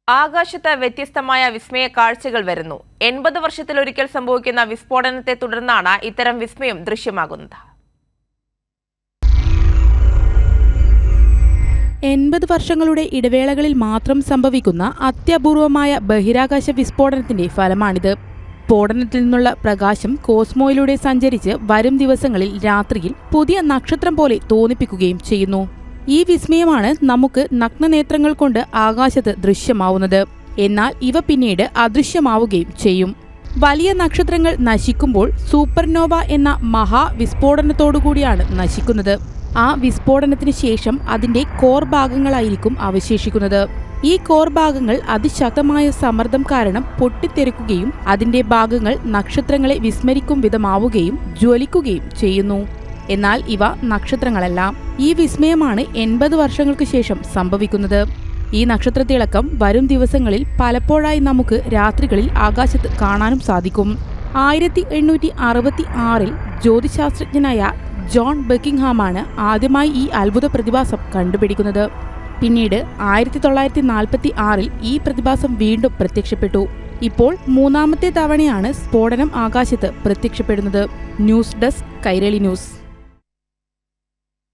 ആകാശത്ത് വ്യത്യസ്തമായ വിസ്മയ കാഴ്ചകൾ വരുന്നു. 80 വർഷത്തിലൊരിക്കൽ സംഭവിക്കുന്ന വിസ്ഫോടനത്തെ തുടർന്നാണ് ഇത്തരം വിസ്മയം ദൃശ്യമാകുന്നത്. 80 വർഷങ്ങളുടെ ഇടവേളകളിൽ മാത്രം സംഭവിക്കുന്ന അത്യപൂർവമായ ബഹിരാകാശ വിസ്ഫോടനത്തിന്റെ ഫലമാണിത്. സ്ഫോടനത്തിൽ നിന്നുള്ള പ്രകാശം കോസ്മോയിലൂടെ സഞ്ചരിച്ച് വരും ദിവസങ്ങളിൽ രാത്രിയിൽ പുതിയ നക്ഷത്രം പോലെ തോന്നിപ്പിക്കുകയും ചെയ്യുന്നു. ഈ വിസ്മയമാണ് നമുക്ക് നഗ്നനേത്രങ്ങൾ കൊണ്ട് ആകാശത്ത് ദൃശ്യമാവുന്നത്. എന്നാൽ ഇവ പിന്നീട് അദൃശ്യമാവുകയും ചെയ്യും. വലിയ നക്ഷത്രങ്ങൾ നശിക്കുമ്പോൾ സൂപ്പർനോവ എന്ന മഹാവിസ്ഫോടനത്തോടുകൂടിയാണ് നശിക്കുന്നത്. ആ വിസ്ഫോടനത്തിന് ശേഷം അതിന്റെ കോർ ഭാഗങ്ങളായിരിക്കും അവശേഷിക്കുന്നത്. ഈ കോർ ഭാഗങ്ങൾ അതിശക്തമായ സമ്മർദ്ദം കാരണം പൊട്ടിത്തെറിക്കുകയും അതിന്റെ ഭാഗങ്ങൾ നക്ഷത്രങ്ങളെ വിസ്മരിക്കും വിധമാവുകയും ജ്വലിക്കുകയും ചെയ്യുന്നു. എന്നാൽ ഇവ നക്ഷത്രങ്ങളല്ല. ഈ വിസ്മയമാണ് 80 വർഷങ്ങൾക്ക് ശേഷം സംഭവിക്കുന്നത്. ഈ നക്ഷത്രത്തിളക്കം വരും ദിവസങ്ങളിൽ പലപ്പോഴായി നമുക്ക് രാത്രികളിൽ ആകാശത്ത് കാണാനും സാധിക്കും. 1866 ജ്യോതിശാസ്ത്രജ്ഞനായ ജോൺ ബക്കിംഗ്ഹാമാണ് ആദ്യമായി ഈ അത്ഭുത പ്രതിഭാസം കണ്ടുപിടിക്കുന്നത്. പിന്നീട് 1946 ഈ പ്രതിഭാസം വീണ്ടും പ്രത്യക്ഷപ്പെട്ടു. ഇപ്പോൾ മൂന്നാമത്തെ തവണയാണ് സ്ഫോടനം ആകാശത്ത് പ്രത്യക്ഷപ്പെടുന്നത്. News desk, Kairali news.